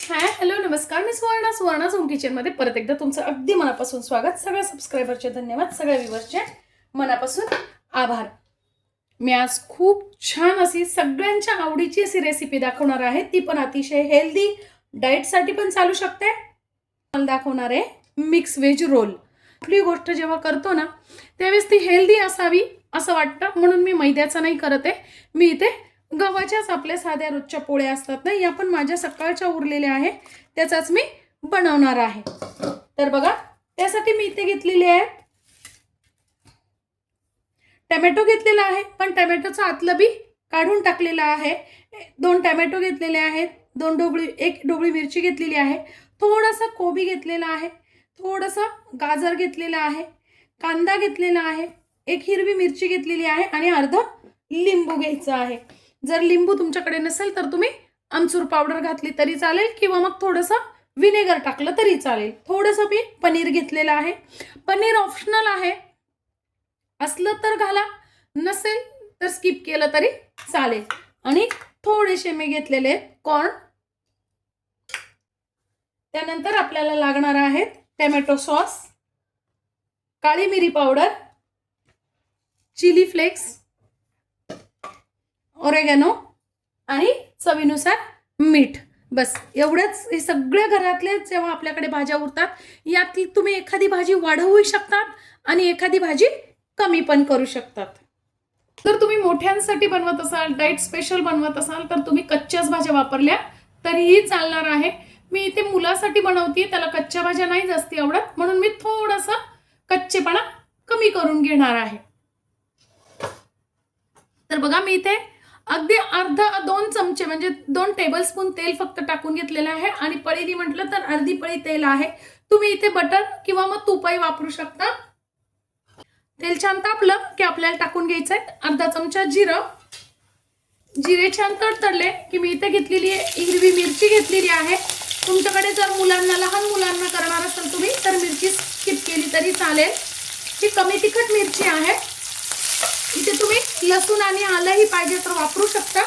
Hi hello नमस्कार, मी Suvarna home किचनमध्ये परत एकदा तुमचं अगदी मनापासून स्वागत. सगळ्या सबस्क्रायबरचे धन्यवाद, सगळ्या व्ह्यूअर्सचे मनापासून आभार. मी आज खूप छान अशी सगळ्यांच्या आवडीची अशी रेसिपी दाखवणार आहे. ती पण अतिशय हेल्दी, डाएटसाठी पण चालू शकते. मला दाखवणार आहे मिक्स व्हेज रोल. कुठली गोष्ट जेव्हा करतो ना त्यावेळेस ती हेल्दी असावी असं वाटतं, म्हणून मी मैद्याचं नाही करत आहे. मी इथे गव्हाच्याच आपल्या साध्या रोजच्या पोळ्या असतात ना, या पण माझ्या सकाळच्या उरलेल्या आहे, त्याचाच मी बनवणार आहे. तर बघा, त्यासाठी मी इथे घेतलेले आहे टोमॅटो घेतलेला आहे, पण टोमॅटोचं आतलं बी काढून टाकलेलं आहे. 2 टोमॅटो घेतलेले आहेत, 1 ढोबळी मिरची घेतलेली आहे, थोडासा कोबी घेतलेला आहे, थोडंसं गाजर घेतलेला आहे, कांदा घेतलेला आहे, 1 हिरवी मिरची घेतलेली आहे आणि अर्धा लिंबू घ्यायचा आहे. जर लिंबू तुमच्याकडे नसेल तर तुम्ही आमचूर पावडर घातली तरी चालेल, किंवा मग थोडंसं विनेगर टाकलं तरी चालेल. थोडंसं मी पनीर घेतलेलं आहे. पनीर ऑप्शनल आहे, असलं तर घाला, नसेल तर स्किप केलं तरी चालेल. आणि थोडेसे मी घेतलेले कॉर्न. त्यानंतर आपल्याला लागणार आहेत टोमॅटो सॉस, काळी मिरी पावडर, चिली फ्लेक्स, ऑरेगॅनो आणि चवीनुसार मीठ. बस एवढंच. हे सगळ्या घरातले जेव्हा आपल्याकडे भाज्या उरतात, यातली तुम्ही एखादी भाजी वाढवू शकतात आणि एखादी भाजी कमी पण करू शकतात. जर तुम्ही मोठ्यांसाठी बनवत असाल, डाएट स्पेशल बनवत असाल, तर तुम्ही कच्च्याच भाज्या वापरल्या तरीही चालणार आहे. मी इथे मुलासाठी बनवते, त्याला कच्च्या भाज्या नाही जास्ती आवडत, म्हणून मी थोडासा कच्चेपणा कमी करून घेणार आहे. तर बघा, मी इथे अगदी अर्धा 2 चमचे म्हणजे 2 टेबलस्पून तेल फक्त टाकून घेतलेलं आहे, आणि पळीनी म्हटलं तर अर्धी पळी तेल आहे. तुम्ही इथे बटर किंवा मग तुपही वापरू शकता. तेल छान तापलं की आपल्याला टाकून घ्यायचं आहे अर्धा चमचा जिरं. जिरे छान तडतडले की मी इथे घेतलेली हिरवी मिरची घेतलेली आहे. तुमच्याकडे जर लहान मुलांना करणार असाल तुम्ही, तर मिरची स्किप केली तरी चालेल. ही कमी तिखट मिरची आहे. इथे तुम्ही लसूण आणि आलंही पाहिजे तर वापरू शकता,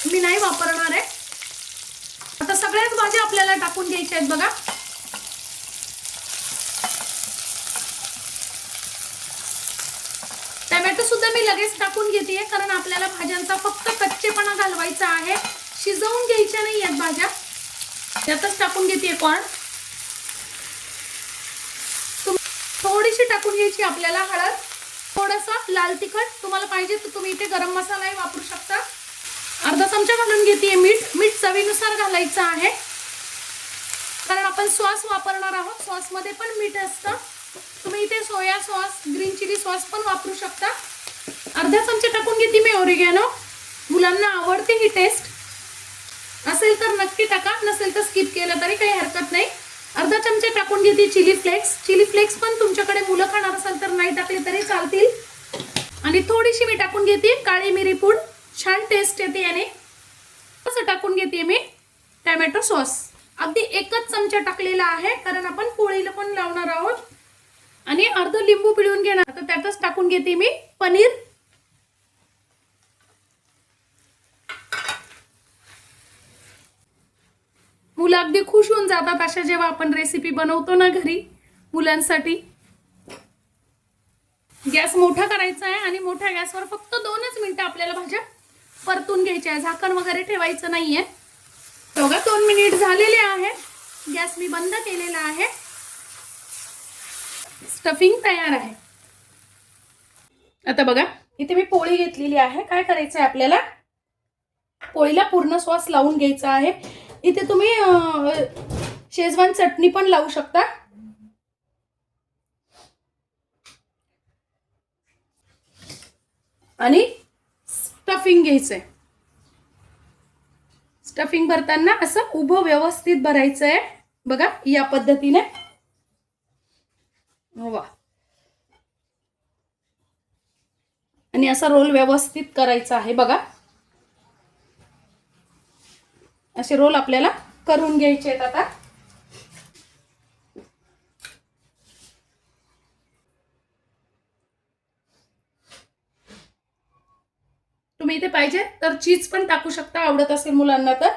मी नाही वापरणार आहे. आता सगळ्याच भाज्या आपल्याला टाकून घ्यायच्या आहेत. बघा, टोमॅटो सुद्धा मी लगेच टाकून घेते, कारण आपल्याला भाज्यांचा फक्त कच्चेपणा घालवायचा आहे, शिजवून घ्यायच्या नाही आहेत भाज्या. त्यातच टाकून घेते कॉर्न. थोडीशी टाकून घ्यायची आपल्याला हळद, थोडासा लाल तिखट, तुम्हाला पाहिजे तर तुम्ही इथे गरम मसालाही वापरू शकता. अर्धा चमचा घालून घेते मीठ. मीठ चवीनुसार घालायचं आहे, कारण आपण सॉस वापरणार आहोत. सॉस मध्ये पण मीठ असतं. तुम्ही इथे soya sauce, green chilli sauce पण वापरू शकता. अर्धा चमचा टाकून घेते मी ऑरेगॅनो. मुलांना आवडते ही टेस्ट, असेल तर नक्की टाका, नसेल तर स्किप केलं तरी काही हरकत नाही. अर्धा चमचा टाकून घेते चिली फ्लेक्स. चिली फ्लेक्स पण तुमच्याकडे मुलं खाणार असेल तर नाही टाकले तरी चालतील. आणि थोडीशी मी टाकून घेते काळी मिरी पूड, छान टेस्ट येते याने. असं टाकून घेते मी टोमॅटो सॉस. अगदी 1च चमचा टाकलेला आहे, कारण आपण पोळीला पण लावणार आहोत. आणि अर्ध लिंबू पिळून घेणार. आता त्यातच टाकून घेते मी पनीर. मुलं अगदी खुश होऊन जातात अशा जेव्हा आपण रेसिपी बनवतो ना घरी मुलांसाठी. गॅस मोठा करायचा आहे आणि मोठ्या गॅसवर फक्त 2च मिनिटं आपल्याला भाज्या परतून घ्यायच्या आहे. झाकण वगैरे ठेवायचं नाहीये. बघा, 2 मिनिट झालेले आहेत. गॅस मी बंद केलेला आहे. स्टफिंग तयार आहे. आता बघा, इथे मी पोळी घेतलेली आहे. काय करायचं आहे आपल्याला, पोळीला पूर्ण सॉस लावून घ्यायचा आहे. इथे तुम्ही शेजवान चटणी पण लावू शकता. आणि स्टफिंग घ्यायचंय. स्टफिंग भरताना असं उभं व्यवस्थित भरायचं आहे. बघा, या पद्धतीने. वा, आणि असा रोल व्यवस्थित करायचा आहे. बघा, असे रोल आपल्याला करून घ्यायचे आहेत. आता तुम्ही इथे पाहिजे तर चीज पण टाकू शकता, आवडत असेल मुलांना तर.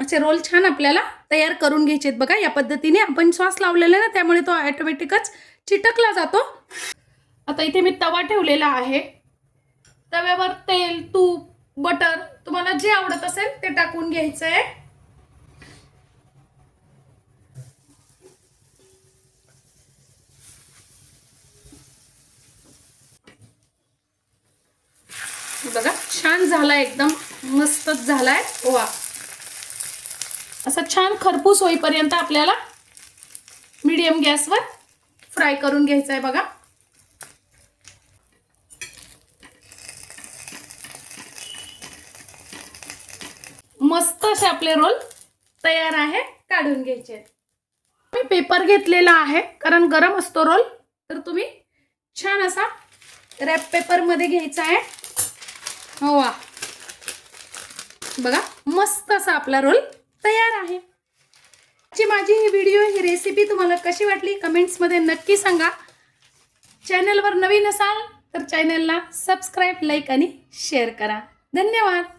प्रकारचे रोल छान आपल्याला तयार करून घ्यायचे आहेत बघा. या पद्धतीने आपण सॉस लावलेला ना, त्यामुळे तो ऑटोमॅटिकच चिटकला जातो. आता इथे मी तवा ठेवलेला आहे. तव्यावर तेल, तूप, बटर तुम्हाला जे आवडत असेल ते टाकून घ्यायचं आहे. बघा छान झालाय, एकदम मस्तच झालाय. वा, असा छान खरपूस होईपर्यंत आपल्याला मीडियम गॅसवर फ्राय करून घ्यायचा आहे बघा. मस्त असे आपले रोल तयार आहे, काढून घ्यायचे. मी पेपर घेतलेला आहे कारण गरम असतो रोल, तर तुम्ही छान असा रॅप पेपर मध्ये घ्यायचा आहे. वा, बघा मस्त असा आपला रोल तयार आहे. माझी ही व्हिडिओ, ही रेसिपी तुम्हाला कशी वाटली कमेंट्स मध्ये नक्की सांगा. चॅनलवर नवीन असाल तर चॅनलला सबस्क्राईब, लाईक आणि शेअर करा. धन्यवाद.